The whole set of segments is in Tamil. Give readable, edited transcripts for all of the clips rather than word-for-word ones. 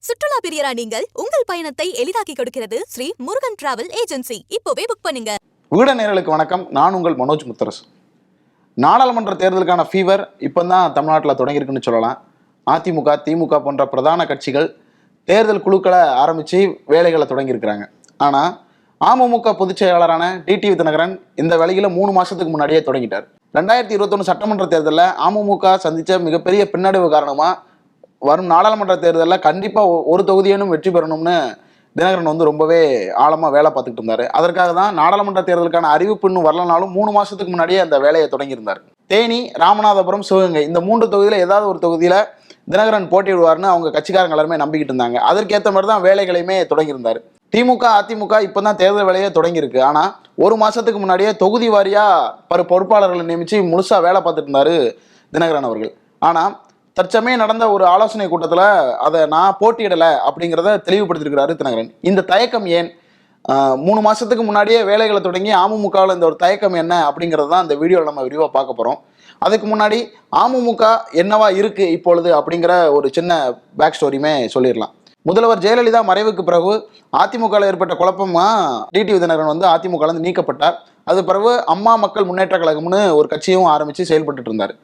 சுற்றுலா பிரியரா நீங்கள் உங்கள் பயணத்தை எளிதாக்கி கொடுக்கிறது ஸ்ரீ முருகன் டிராவல் ஏஜென்சி. இப்போவே புக் பண்ணுங்க. விகட நேயர்களுக்கு வணக்கம். நான் உங்கள் மனோஜ் முத்தரசு. நாடாளுமன்ற தேர்தலுக்கான ஃபீவர் இப்போ தான் தமிழ்நாட்டில் தொடங்கியிருக்குன்னு சொல்லலாம். அதிமுக, திமுக போன்ற பிரதான கட்சிகள் தேர்தல் குழுக்களை ஆரம்பித்து வேலைகளை தொடங்கியிருக்கிறாங்க. ஆனால் அமமுக பொதுச் செயலாளரான டிடிவி தினகரன் இந்த வேலையில் 3 மாதத்துக்கு முன்னாடியே தொடங்கிட்டார். 2021 சட்டமன்ற தேர்தலில் அமமுக சந்தித்த மிகப்பெரிய பின்னடைவு காரணமாக வரும் நாடாளுமன்ற தேர்தலில் கண்டிப்பாக ஒரு தொகுதியேனும் வெற்றி பெறணும்னு தினகரன் ரொம்பவே ஆழமாக வேலை பார்த்துக்கிட்டு இருந்தார். அதற்காக தான் நாடாளுமன்ற தேர்தலுக்கான அறிவிப்பு இன்னும் வரலனாலும் 3 மாதத்துக்கு முன்னாடியே அந்த வேலையை தொடங்கியிருந்தார். தேனி, ராமநாதபுரம், சிவகங்கை இந்த 3 தொகுதியில் ஏதாவது ஒரு தொகுதியில் தினகரன் போட்டியிடுவார்னு அவங்க கட்சிக்காரங்க எல்லாருமே நம்பிக்கிட்டு இருந்தாங்க. அதற்கேற்ற மாதிரி தான் வேலைகளையுமே தொடங்கியிருந்தார். திமுக, அதிமுக இப்போ தான் தேர்தல் வேலையே தொடங்கியிருக்கு. ஆனால் 1 மாதத்துக்கு முன்னாடியே தொகுதி வாரியாக பொறுப்பாளர்களை நியமித்து முழுசாக வேலை பார்த்துட்டு இருந்தார் தினகரன் அவர்கள். ஆனால் தற்சமயம் நடந்த ஒரு ஆலோசனை கூட்டத்தில் அதை நான் போட்டியிடலை அப்படிங்கிறத தெளிவுபடுத்தியிருக்கிறாரு தினகரன். இந்த தயக்கம் ஏன்? 3 மாதத்துக்கு முன்னாடியே வேலைகளை தொடங்கி அமமுகவில் இந்த ஒரு தயக்கம் என்ன அப்படிங்கிறது தான் இந்த வீடியோவில் நம்ம விரிவாக பார்க்க போகிறோம். அதுக்கு முன்னாடி அமமுக என்னவா இருக்கு இப்பொழுது அப்படிங்கிற ஒரு சின்ன பேக் ஸ்டோரியுமே சொல்லிடலாம். முதல்வர் ஜெயலலிதா மறைவுக்கு பிறகு அதிமுகவில் ஏற்பட்ட குழப்பமா டிடிவி தினகரன் அதிமுகலேருந்து நீக்கப்பட்டார். அது பிறகு அம்மா மக்கள் முன்னேற்ற கழகம்னு ஒரு கட்சியும் ஆரம்பித்து செயல்பட்டு இருந்தார்.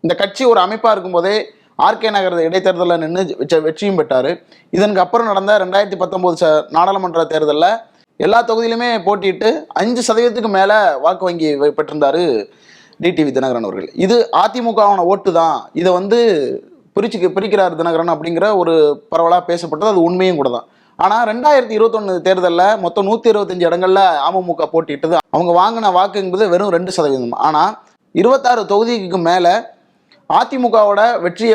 இந்த கட்சி ஒரு அமைப்பாக இருக்கும்போதே ஆர்கே நகர் இடைத்தேர்தலில் நின்று வெற்றியும் பெற்றார். இதற்கு அப்புறம் நடந்த 2019 நாடாளுமன்ற தேர்தலில் எல்லா தொகுதியிலுமே போட்டியிட்டு 5% மேலே வாக்கு வங்கி பெற்றிருந்தார் டிடிவி தினகரன் அவர்கள். இது அதிமுகவான ஓட்டு தான், இதை பிரிக்கிறார் தினகரன் அப்படிங்கிற ஒரு பரவலாக பேசப்பட்டது. அது உண்மையும் கூட தான். ஆனால் 2021 தேர்தலில் மொத்தம் 125 இடங்களில் அமமுக போட்டியிட்டது. அவங்க வாங்கின வாக்கு என்பது வெறும் 2%. ஆனால் 26 தொகுதிக்கு மேலே அதிமுகவோட வெற்றியை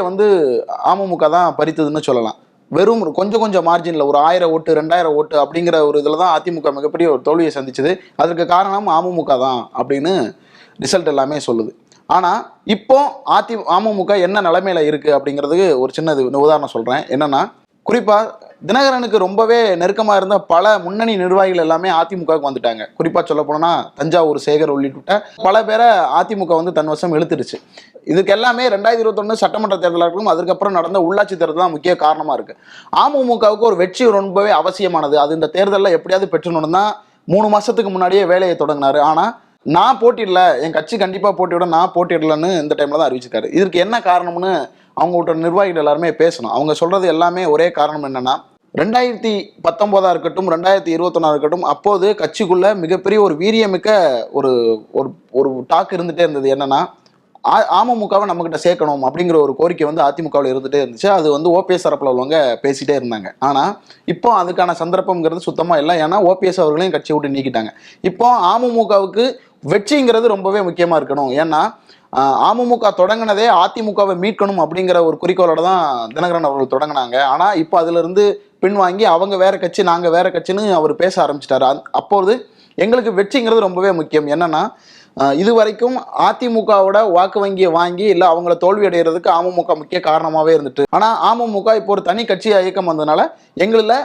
அமமுக தான் பறித்ததுன்னு சொல்லலாம். வெறும் கொஞ்சம் மார்ஜினில் ஒரு 1000 ஓட்டு 2000 ஓட்டு அப்படிங்கிற ஒரு இதில் தான் அதிமுக மிகப்பெரிய ஒரு தோல்வியை சந்திச்சது. அதற்கு காரணம் அமமுக தான் அப்படின்னு ரிசல்ட் எல்லாமே சொல்லுது. ஆனால் இப்போ அமமுக என்ன நிலைமையில இருக்குது அப்படிங்கிறதுக்கு ஒரு சின்ன உதாரணம் சொல்கிறேன். என்னென்னா, குறிப்பாக தினகரனுக்கு ரொம்பவே நெருக்கமாக இருந்த பல முன்னணி நிர்வாகிகள் எல்லாமே அதிமுகவுக்கு வந்துட்டாங்க. குறிப்பாக சொல்ல போனோம்னா தஞ்சாவூர் சேகர் உள்ளிட்ட பல பேரை அதிமுக தன் வசம் இழுத்துருச்சு. இதுக்கு எல்லாமே 2021 சட்டமன்ற தேர்தலாக இருக்கும், அதுக்கப்புறம் நடந்த உள்ளாட்சி தேர்தல் தான் முக்கிய காரணமாக இருக்குது. அமமுகவுக்கு ஒரு வெற்றி ரொம்பவே அவசியமானது. அது இந்த தேர்தலில் எப்படியாவது பெற்றணும் தான் 3 மாதத்துக்கு முன்னாடியே வேலையை தொடங்கினார். ஆனால் நான் போட்டியிடல, என் கட்சி கண்டிப்பாக போட்டியிட, நான் போட்டியிடலன்னு இந்த டைமில் தான் அறிவிச்சிருக்காரு. இதற்கு என்ன காரணம்னு அவங்கள்ட்ட நிர்வாகிகள் எல்லாருமே பேசணும். அவங்க சொல்கிறது எல்லாமே ஒரே காரணம் என்னென்னா, 2019 இருக்கட்டும் 2021 இருக்கட்டும், அப்போது கட்சிக்குள்ளே மிகப்பெரிய ஒரு வீரியமிக்க ஒரு ஒரு டாக் இருந்துகிட்டே இருந்தது. என்னென்னா, அமமுகவை நம்மக்கிட்ட சேர்க்கணும் அப்படிங்கிற ஒரு கோரிக்கை அதிமுகவில் இருந்துகிட்டே இருந்துச்சு. அது ஓபிஎஸ் தரப்பில் உள்ளவங்க பேசிகிட்டே இருந்தாங்க. ஆனால் இப்போ அதுக்கான சந்தர்ப்பங்கிறது சுத்தமாக இல்லை. ஏன்னா ஓபிஎஸ் அவர்களையும் கட்சியை விட்டு நீக்கிட்டாங்க. இப்போ அமமுகவுக்கு வெற்றிங்கிறது ரொம்பவே முக்கியமாக இருக்கணும். ஏன்னா அமமுக தொடங்கினதே அதிமுகவை மீட்கணும் அப்படிங்கிற ஒரு குறிக்கோளோட தான் தினகரன் அவர்கள் தொடங்கினாங்க. ஆனால் இப்போ அதிலிருந்து பின்வாங்கி அவங்க வேற கட்சி, நாங்கள் வேற கட்சின்னு அவர் பேச ஆரம்பிச்சிட்டாரு. அப்போது எங்களுக்கு வெற்றிங்கிறது ரொம்பவே முக்கியம். என்னன்னா, இது வரைக்கும் அதிமுகவோட வாக்கு வங்கியை வாங்கி இல்லை அவங்கள தோல்வி அடைகிறதுக்கு அமமுக முக்கிய காரணமாகவே இருந்துட்டு, ஆனால் அமமுக இப்போ ஒரு தனி கட்சியாக இயக்கம் வந்ததுனால எங்களில்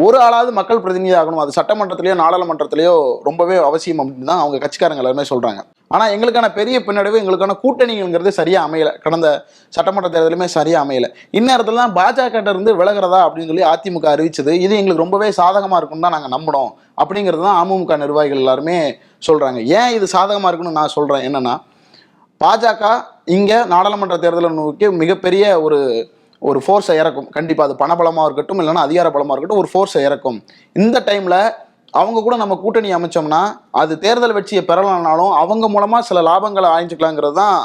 ஒரு ஆளாவது மக்கள் பிரதிநிதி ஆகணும், அது சட்டமன்றத்திலேயோ நாடாளுமன்றத்திலேயோ ரொம்பவே அவசியம் அப்படின்னு தான் அவங்க கட்சிக்காரங்க எல்லாருமே சொல்கிறாங்க. ஆனால் எங்களுக்கான பெரிய பின்னடைவு எங்களுக்கான கூட்டணிங்கிறது சரியாக அமையலை. கடந்த சட்டமன்ற தேர்தலுமே சரியாக அமையலை. இந்நேரத்தில் தான் பாஜக இருந்து விலகிறதா அப்படின்னு சொல்லி அதிமுக அறிவிச்சது. இது எங்களுக்கு ரொம்பவே சாதகமாக இருக்குன்னு தான் நாங்கள் நம்பணும் அப்படிங்கிறது தான் அமமுக நிர்வாகிகள் எல்லாருமே சொல்கிறாங்க. ஏன் இது சாதகமாக இருக்குன்னு நான் சொல்கிறேன். என்னென்னா, பாஜக இங்கே நாடாளுமன்ற தேர்தலை நோக்கி மிகப்பெரிய ஒரு ஃபோர்ஸை இறக்கும். கண்டிப்பாக அது பணபலமாக இருக்கட்டும், இல்லைன்னா அதிகார பலமாக இருக்கட்டும், ஒரு ஃபோர்ஸை இறக்கும். இந்த டைமில் அவங்க கூட நம்ம கூட்டணி அமைச்சோம்னா அது தேர்தல் வெற்றியை பெறலனாலும் அவங்க மூலமாக சில லாபங்களை ஆய்ஞ்சிக்கலாங்கிறது தான்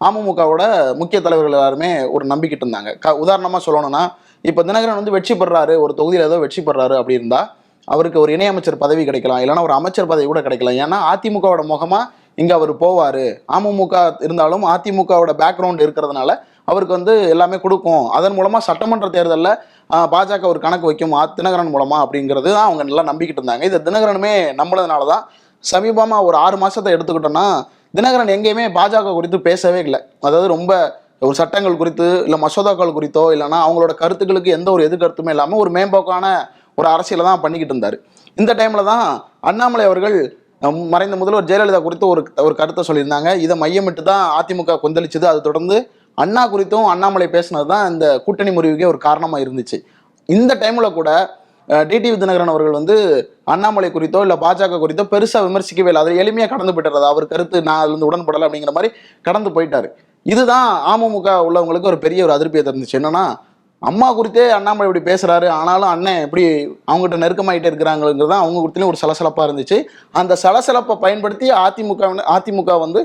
அமமுகவோட முக்கிய தலைவர்கள் எல்லாருமே ஒரு நம்பிக்கிட்டு இருந்தாங்க. உதாரணமாக சொல்லணும்னா, இப்போ தினகரன் வெற்றி பெறாரு, ஒரு தொகுதியில் ஏதோ வெற்றி பெறாரு அப்படி இருந்தால் அவருக்கு ஒரு இணையமைச்சர் பதவி கிடைக்கலாம், இல்லைன்னா ஒரு அமைச்சர் பதவி கூட கிடைக்கலாம். ஏன்னா அதிமுகவோட முகமாக இங்கே அவர் போவார். அமமுக இருந்தாலும் அதிமுகவோட பேக்ரவுண்ட் இருக்கிறதுனால அவருக்கு எல்லாமே கொடுக்கும். அதன் மூலமாக சட்டமன்ற தேர்தலில் பாஜக ஒரு கணக்கு வைக்கும் தினகரன் மூலமாக அப்படிங்கிறது தான் அவங்க நல்லா நம்பிக்கிட்டு இருந்தாங்க. இதை தினகரனுமே நம்பினதுனால தான் சமீபமாக ஒரு 6 மாதத்தை எடுத்துக்கிட்டோன்னா தினகரன் எங்கேயுமே பாஜக குறித்து பேசவே இல்லை. அதாவது ரொம்ப ஒரு சட்டங்கள் குறித்து இல்லை மசோதாக்கள் குறித்தோ இல்லைன்னா அவங்களோட கருத்துக்களுக்கு எந்த ஒரு எதிர்கருத்துமே இல்லாமல் ஒரு மேம்போக்கான ஒரு அரசியலை தான் பண்ணிக்கிட்டு இருந்தார். இந்த டைமில் தான் அண்ணாமலை அவர்கள் மறைந்த முதல்வர் ஜெயலலிதா குறித்து ஒரு கருத்தை சொல்லியிருந்தாங்க. இதை மையமிட்டு தான் அதிமுக கொந்தளிச்சது. அது தொடர்ந்து அண்ணா குறித்தும் அண்ணாமலை பேசினது தான் இந்த கூட்டணி முறிவுக்கே ஒரு காரணமாக இருந்துச்சு. இந்த டைம்ல கூட டிடிவி தினகரன் அவர்கள் வந்து அண்ணாமலை குறித்தோ இல்லை பாஜக குறித்தோ பெருசாக விமர்சிக்கவே இல்லை. அதை எளிமையாக கடந்து போயிட்டாரு. அவர் கருத்து நான் அதுல இருந்து உடன்படலை அப்படிங்கிற மாதிரி கடந்து போயிட்டாரு. இதுதான் அமமுக உள்ளவங்களுக்கு ஒரு பெரிய ஒரு அதிருப்தியை தந்துச்சு. என்னன்னா, அம்மா குறித்தே அண்ணாமலை இப்படி பேசுறாரு, ஆனாலும் அண்ணன் எப்படி அவங்ககிட்ட நெருக்கமாயிட்டே இருக்கிறாங்கிறது தான் அவங்க குறித்துலேயும் ஒரு சலசலப்பாக இருந்துச்சு. அந்த சலசலப்பை பயன்படுத்தி அதிமுக வந்து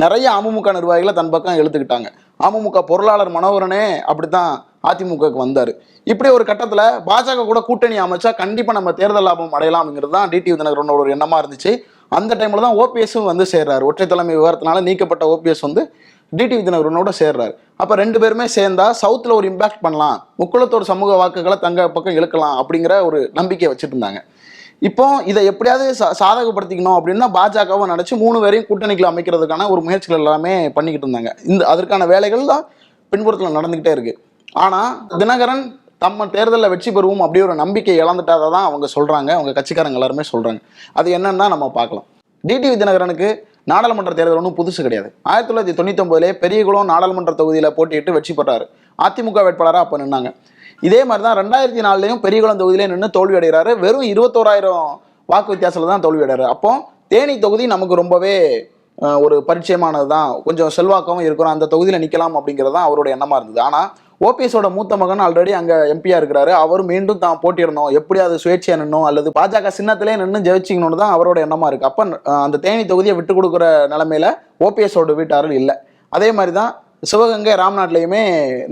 நிறைய அமமுக நிர்வாகிகளை தன் பக்கம் இழுத்துக்கிட்டாங்க. அமமுக பொருளாளர் மனோகரனே அப்படித்தான் அதிமுகவுக்கு வந்தார். இப்படி ஒரு கட்டத்தில் பாஜக கூட கூட்டணி அமைச்சா கண்டிப்பாக நம்ம தேர்தல் லாபம் அடையலாம்ங்கிறது தான் டிடிவி தினகரனோட ஒரு எண்ணமாக இருந்துச்சு. அந்த டைமில் தான் ஓபிஎஸும் வந்து சேர்றாரு. ஒற்றை தலைமை விவகாரத்தினால நீக்கப்பட்ட ஓபிஎஸ் வந்து டிடிவி தினகரனோட சேர்றாரு. அப்போ ரெண்டு பேருமே சேர்ந்தா சவுத்தில் ஒரு இம்பாக்ட் பண்ணலாம், முக்குளத்தோட சமூக வாக்குகளை தங்க பக்கம் இழுக்கலாம் அப்படிங்கிற ஒரு நம்பிக்கையை வச்சுட்டு இருந்தாங்க. இப்போ இதை எப்படியாவது சாதகப்படுத்திக்கணும் அப்படின்னா பாஜகவும் நினச்சி 3 பேரையும் கூட்டணிகளை அமைக்கிறதுக்கான ஒரு முயற்சிகள் எல்லாமே பண்ணிக்கிட்டு இருந்தாங்க. அதற்கான வேலைகள் தான் பின்புறத்தில் நடந்துக்கிட்டே இருக்கு. ஆனால் தினகரன் நம்ம தேர்தலில் வெற்றி பெறுவோம் அப்படி ஒரு நம்பிக்கை இழந்துட்டாத தான் அவங்க சொல்கிறாங்க, அவங்க கட்சிக்காரங்க எல்லாருமே சொல்கிறாங்க. அது என்னன்னா நம்ம பார்க்கலாம். டிடிவி தினகரனுக்கு நாடாளுமன்ற தேர்தல் ஒன்றும் புதுசு கிடையாது. 1999 பெரியகுளம் நாடாளுமன்ற தொகுதியில் போட்டியிட்டு வெற்றி பெற்றாரு. அதிமுக வேட்பாளராக அப்போ நின்னாங்க. இதே மாதிரி தான் 2004 பெரியகுளம் தொகுதியிலே நின்று தோல்வி அடைகிறாரு. வெறும் 21,000 வாக்கு வித்தியாசத்தில் தான் தோல்வி அடைகிறாரு. அப்போ தேனி தொகுதி நமக்கு ரொம்பவே ஒரு பரிச்சயமானது தான், கொஞ்சம் செல்வாக்கவும் இருக்கிறோம், அந்த தொகுதியில் நிற்கலாம் அப்படிங்கிறது தான் அவரோட எண்ணமாக இருந்தது. ஆனால் ஓபிஎஸோட மூத்த மகன் ஆல்ரெடி அங்கே எம்பியா இருக்கிறாரு. அவர் மீண்டும் தான் போட்டியிடணும், எப்படியாவது சுயேட்சையா நின்னும் அல்லது பாஜக சின்னத்திலே நின்று ஜெயிச்சிக்கணும்னு தான் அவரோட எண்ணமா இருக்கு. அப்போ அந்த தேனி தொகுதியை விட்டு கொடுக்குற நிலைமையில ஓபிஎஸோட வீட்டார்கள் இல்லை. அதே மாதிரி தான் சிவகங்கை ராம்நாட்லையுமே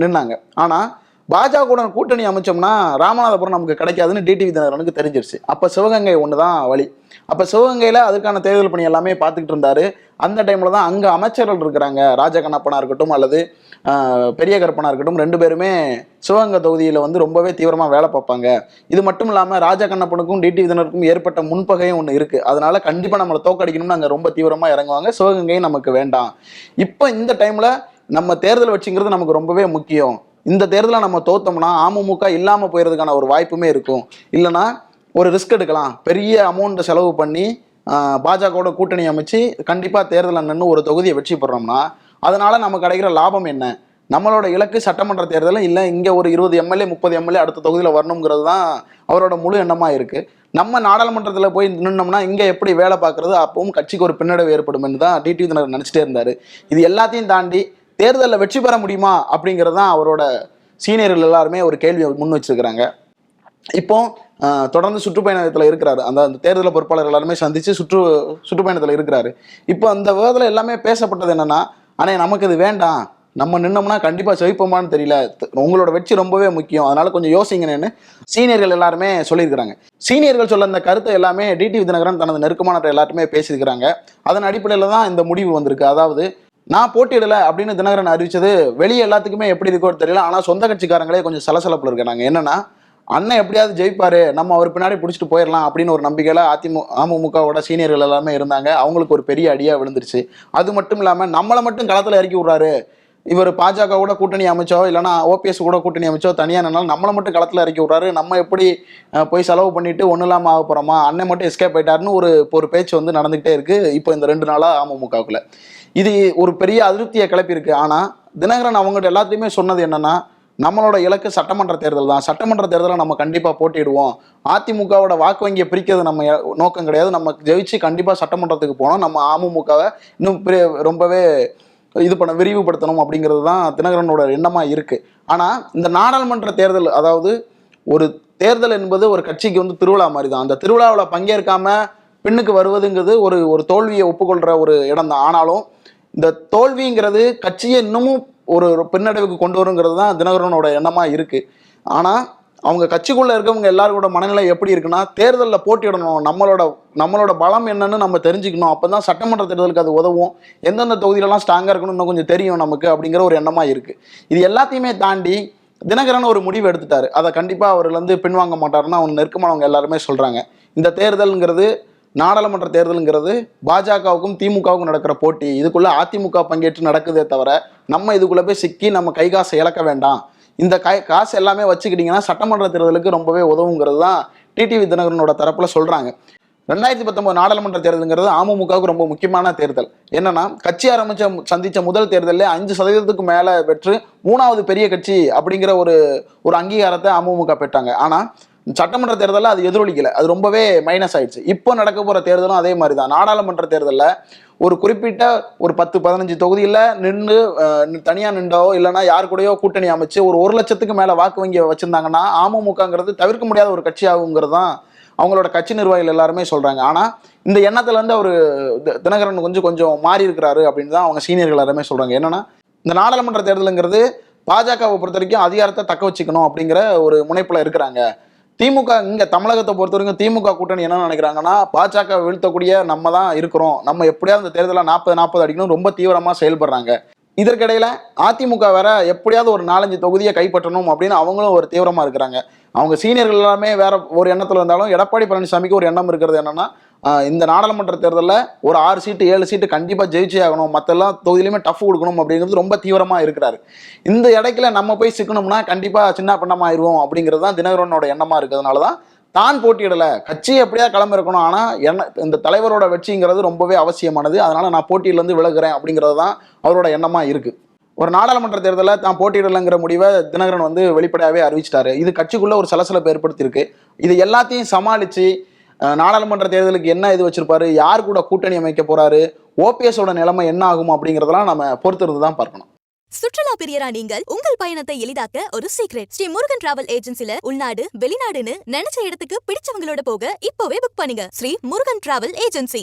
நின்னாங்க. ஆனால் பாஜக கூட்டணி அமைச்சோம்னா ராமநாதபுரம் நமக்கு கிடைக்காதுன்னு டிடிவி தினகரனுக்கு தெரிஞ்சிருச்சு. அப்போ சிவகங்கை ஒன்று தான் வழி. அப்போ சிவகங்கையில் அதுக்கான தேர்தல் பணி எல்லாமே பார்த்துக்கிட்டு இருந்தாரு. அந்த டைமில் தான் அங்கே அமைச்சர்கள் இருக்கிறாங்க, ராஜகண்ணப்பனா இருக்கட்டும் அல்லது பெரிய கருப்பனா இருக்கட்டும், 2 பேருமே சிவகங்கை தொகுதியில் வந்து ரொம்பவே தீவிரமாக வேலை பார்ப்பாங்க. இது மட்டும் இல்லாமல் ராஜகண்ணப்பனுக்கும் டிடிவி தினகரனுக்கும் ஏற்பட்ட முன்பகையும் ஒன்று இருக்குது. அதனால கண்டிப்பாக நம்மளை தோக்கடிக்கணும்னு அங்கே ரொம்ப தீவிரமாக இறங்குவாங்க. சிவகங்கையும் நமக்கு வேண்டாம். இப்போ இந்த டைமில் நம்ம தேர்தல் வச்சுங்கிறது நமக்கு ரொம்பவே முக்கியம். இந்த தேர்தலை நம்ம தோத்தோம்னா அமமுக இல்லாமல் போயிடுறதுக்கான ஒரு வாய்ப்புமே இருக்கும். இல்லைனா ஒரு ரிஸ்க் எடுக்கலாம், பெரிய அமௌண்ட்டை செலவு பண்ணி பாஜகவோட கூட்டணி அமைச்சு கண்டிப்பாக தேர்தலில் நின்று ஒரு தொகுதியை வெற்றி பெறோம்னா அதனால நமக்கு கிடைக்கிற லாபம் என்ன? நம்மளோட இலக்கு சட்டமன்ற தேர்தலில் இல்லை, இங்கே ஒரு 20 எம்எல்ஏ 30 எம்எல்ஏ அடுத்த தொகுதியில் வரணுங்கிறது தான் அவரோட முழு எண்ணமாக இருக்குது. நம்ம நாடாளுமன்றத்தில் போய் நின்னோம்னா இங்கே எப்படி வேலை பார்க்குறது, அப்பவும் கட்சிக்கு ஒரு பின்னடைவு ஏற்படும் தான் டிடிவி தினகரன் நினச்சிட்டே இருந்தார். இது எல்லாத்தையும் தாண்டி தேர்தலில் வெற்றி பெற முடியுமா அப்படிங்கிறது தான் அவரோட சீனியர்கள் எல்லாருமே ஒரு கேள்வியை முன் வச்சிருக்கிறாங்க. இப்போ தொடர்ந்து சுற்றுப்பயணத்தில் இருக்கிறாரு. அந்த தேர்தல் பொறுப்பாளர் எல்லாருமே சந்தித்து சுற்றுப்பயணத்தில் இருக்கிறாரு. இப்போ அந்த விவாதத்தில் எல்லாமே பேசப்பட்டது என்னன்னா, ஆனால் நமக்கு இது வேண்டாம், நம்ம நின்னோம்னா கண்டிப்பாக ஜெயிப்போமான்னு தெரியல, உங்களோட வெற்றி ரொம்பவே முக்கியம், அதனால கொஞ்சம் யோசிங்கன்னு சீனியர்கள் எல்லாருமே சொல்லியிருக்கிறாங்க. சீனியர்கள் சொல்ல அந்த கருத்தை எல்லாமே டிடிவி தினகரன் தனது நெருக்கமான எல்லாருமே பேசியிருக்கிறாங்க. அதன் அடிப்படையில் தான் இந்த முடிவு வந்திருக்கு. அதாவது நான் போட்டியிடலை அப்படின்னு தினகரன் அறிவிச்சது வெளியே எல்லாத்துக்குமே எப்படி இருக்கோ தெரியல, ஆனால் சொந்த கட்சிக்காரங்களே கொஞ்சம் சலசலப்பில் இருக்கிறாங்க. என்னன்னா, அண்ணன் எப்படியாவது ஜெயிப்பாரு, நம்ம அவர் பின்னாடி பிடிச்சிட்டு போயிடலாம் அப்படின்னு ஒரு நம்பிக்கையில அமமுகவோட சீனியர்கள் எல்லாமே இருந்தாங்க. அவங்களுக்கு ஒரு பெரிய அடியா விழுந்துருச்சு. அது மட்டும் இல்லாம நம்மளை மட்டும் களத்துல இறக்கி விடுறாரு, இவர் பாஜக கூட கூட்டணி அமைச்சோ இல்லைனா ஓபிஎஸ் கூட கூட்டணி அமைச்சோ தனியாக நின்னாலும் நம்மளை மட்டும் களத்தில் இறக்கி விட்றாரு, நம்ம எப்படி போய் செலவு பண்ணிட்டு ஒன்றும் இல்லாமல் ஆக போகிறோமா, அண்ணன் மட்டும் எஸ்கேப் ஆயிட்டாருன்னு ஒரு பேச்சு வந்து நடந்துகிட்டே இருக்குது இப்போ இந்த 2 நாளாக அமமுகவுக்குள்ள. இது ஒரு பெரிய அதிருப்தியை கிளப்பியிருக்கு. ஆனால் தினகரன் அவங்ககிட்ட எல்லாத்தையுமே சொன்னது என்னன்னா, நம்மளோட இலக்கு சட்டமன்ற தேர்தல் தான், சட்டமன்ற தேர்தலை நம்ம கண்டிப்பாக போட்டிடுவோம், அதிமுகவோட வாக்கு வங்கியை பிரிக்கிறது நம்ம நோக்கம் கிடையாது, நம்ம ஜெயிச்சு கண்டிப்பாக சட்டமன்றத்துக்கு போனோம், நம்ம அமமுகவை இன்னும் ரொம்பவே விரிவுபடுத்தணும் அப்படிங்கிறது தான் தினகரனோட எண்ணமாக இருக்குது. ஆனால் இந்த நாடாளுமன்ற தேர்தல், அதாவது ஒரு தேர்தல் என்பது ஒரு கட்சிக்கு வந்து திருவிழா மாதிரி தான். அந்த திருவிழாவில் பங்கேற்காம பின்னுக்கு வருவதுங்கிறது ஒரு தோல்வியை ஒப்புக்கொள்கிற ஒரு இடம் தான். ஆனாலும் இந்த தோல்விங்கிறது கட்சியை இன்னமும் ஒரு பின்னடைவுக்கு கொண்டு வருங்கிறது தான் தினகரனோட எண்ணமாக இருக்குது. ஆனால் அவங்க கட்சிக்குள்ளே இருக்கவங்க எல்லாரோட மனநிலை எப்படி இருக்குன்னா, தேர்தலில் போட்டியிடணும், நம்மளோட பலம் என்னன்னு நம்ம தெரிஞ்சுக்கணும், அப்போ தான் சட்டமன்ற தேர்தலுக்கு அது உதவும், எந்தெந்த தொகுதியிலலாம் ஸ்ட்ராங்காக இருக்கணும் இன்னும் கொஞ்சம் தெரியும் நமக்கு அப்படிங்கிற ஒரு எண்ணமாக இருக்குது. இது எல்லாத்தையுமே தாண்டி தினகரன் ஒரு முடிவு எடுத்துட்டாரு. அதை கண்டிப்பாக அவர் வந்து பின்வாங்க மாட்டாருன்னு அவங்க நெருக்கமானவங்க எல்லாருமே சொல்கிறாங்க. இந்த தேர்தலுங்கிறது, நாடாளுமன்ற தேர்தலுங்கிறது பாஜகவுக்கும் திமுகவுக்கும் நடக்கிற போட்டி, இதுக்குள்ளே அதிமுக பங்கேற்று நடக்குதே தவிர நம்ம இதுக்குள்ளே போய் சிக்கி நம்ம கை காசை இழக்க வேண்டாம், இந்த காசு எல்லாமே வச்சுக்கிட்டிங்கன்னா சட்டமன்ற தேர்தலுக்கு ரொம்பவே உதவுங்கிறது தான் டிடிவி தினகரனோட தரப்பில் சொல்கிறாங்க. 2019 நாடாளுமன்ற தேர்தலுங்கிறது அமமுகவுக்கு ரொம்ப முக்கியமான தேர்தல். என்னன்னா, கட்சி சந்திச்ச முதல் தேர்தலில் 5% மேல பெற்று 3வது பெரிய கட்சி அப்படிங்கிற ஒரு அங்கீகாரத்தை அமமுக பெற்றாங்க. ஆனா சட்டமன்ற தேர்தலில் அது எதிரொலிக்கல, அது ரொம்பவே மைனஸ் ஆயிடுச்சு. இப்போ நடக்க போற தேர்தலும் அதே மாதிரி தான். நாடாளுமன்ற தேர்தலில் ஒரு குறிப்பிட்ட ஒரு 10-15 தொகுதியில் நின்று தனியா நின்றோ இல்லைன்னா யாரு கூடயோ கூட்டணி அமைச்சு ஒரு 1 லட்சத்துக்கு மேல வாக்கு வங்கி வச்சிருந்தாங்கன்னா அமமுகங்கிறது தவிர்க்க முடியாத ஒரு கட்சி ஆகுங்கிறது தான் அவங்களோட கட்சி நிர்வாகிகள் எல்லாருமே சொல்றாங்க. ஆனா இந்த எண்ணத்துல இருந்து அவரு தினகரன் கொஞ்சம் மாறி இருக்கிறாரு அப்படின்னு தான் அவங்க சீனியர்கள் எல்லாருமே சொல்றாங்க. என்னன்னா, இந்த நாடாளுமன்ற தேர்தலுங்கிறது பாஜகவை பொறுத்த வரைக்கும் அதிகாரத்தை தக்க வச்சுக்கணும் அப்படிங்கிற ஒரு முனைப்புல இருக்கிறாங்க. திமுக இங்க தமிழகத்தை பொறுத்த வரைக்கும் திமுக கூட்டணி என்ன நினைக்கிறாங்கன்னா, பாஜக வீழ்த்தக்கூடிய நம்ம தான் இருக்கிறோம், நம்ம எப்படியாவது இந்த தேர்தலில் 40-40 அடிக்கணும், ரொம்ப தீவிரமா செயல்படுறாங்க. இதற்கிடையில அதிமுக வேற எப்படியாவது ஒரு 4-5 தொகுதியை கைப்பற்றணும் அப்படின்னு அவங்களும் ஒரு தீவிரமா இருக்கிறாங்க. அவங்க சீனியர்கள் எல்லாமே வேற ஒரு எண்ணத்துல இருந்தாலும் எடப்பாடி பழனிசாமிக்கு ஒரு எண்ணம் இருக்கிறது என்னன்னா, இந்த நாடாளுமன்ற தேர்தலில் ஒரு 6 சீட்டு 7 சீட்டு கண்டிப்பா ஜெயிச்சே ஆகணும், மற்ற எல்லா தொகுதியிலுமே டஃப் கொடுக்கணும் அப்படிங்கிறது ரொம்ப தீவிரமா இருக்கிறாரு. இந்த இடத்துல நம்ம போய் சிக்கணும்னா கண்டிப்பா சின்ன பின்னமா ஆயிடுவோம் அப்படிங்கிறது தான் தினகரனோட எண்ணமா இருக்கிறதுனாலதான் தான் போட்டியிடல, கட்சி எப்படியா கிளம்ப இருக்கணும், ஆனா இந்த தலைவரோட வெற்றிங்கிறது ரொம்பவே அவசியமானது, அதனால நான் போட்டியிலிருந்து விலகுறேன் அப்படிங்கிறது தான் அவரோட எண்ணமா இருக்கு. ஒரு நாடாளுமன்ற தேர்தலில் தான் போட்டியிடலைங்கிற முடிவை தினகரன் வெளிப்படையாவே அறிவிச்சிட்டாரு. இது கட்சிக்குள்ள ஒரு சலசலப்பை ஏற்படுத்தியிருக்கு. இது எல்லாத்தையும் சமாளிச்சு நாடாளுமன்ற தேர்தலுக்கு என்ன இது வச்சிருப்பாரு, யார் கூட கூட்டணி அமைக்க போறாரு, ஓபிஎஸோட நிலைமை என்ன ஆகும் அப்படிங்கிறதெல்லாம் நம்ம பொறுத்திருந்து தான் பார்க்கணும். சுற்றுலா பிரியரா நீங்கள் உங்கள் பயணத்தை எளிதாக்க ஒரு சீக்ரெட். ஸ்ரீ முருகன் டிராவல் ஏஜென்சில உள்நாடு வெளிநாடுன்னு நினைச்ச இடத்துக்கு பிடிச்சவங்களோட போக இப்போவே புக் பண்ணுங்க. Shri Murugan travel agency.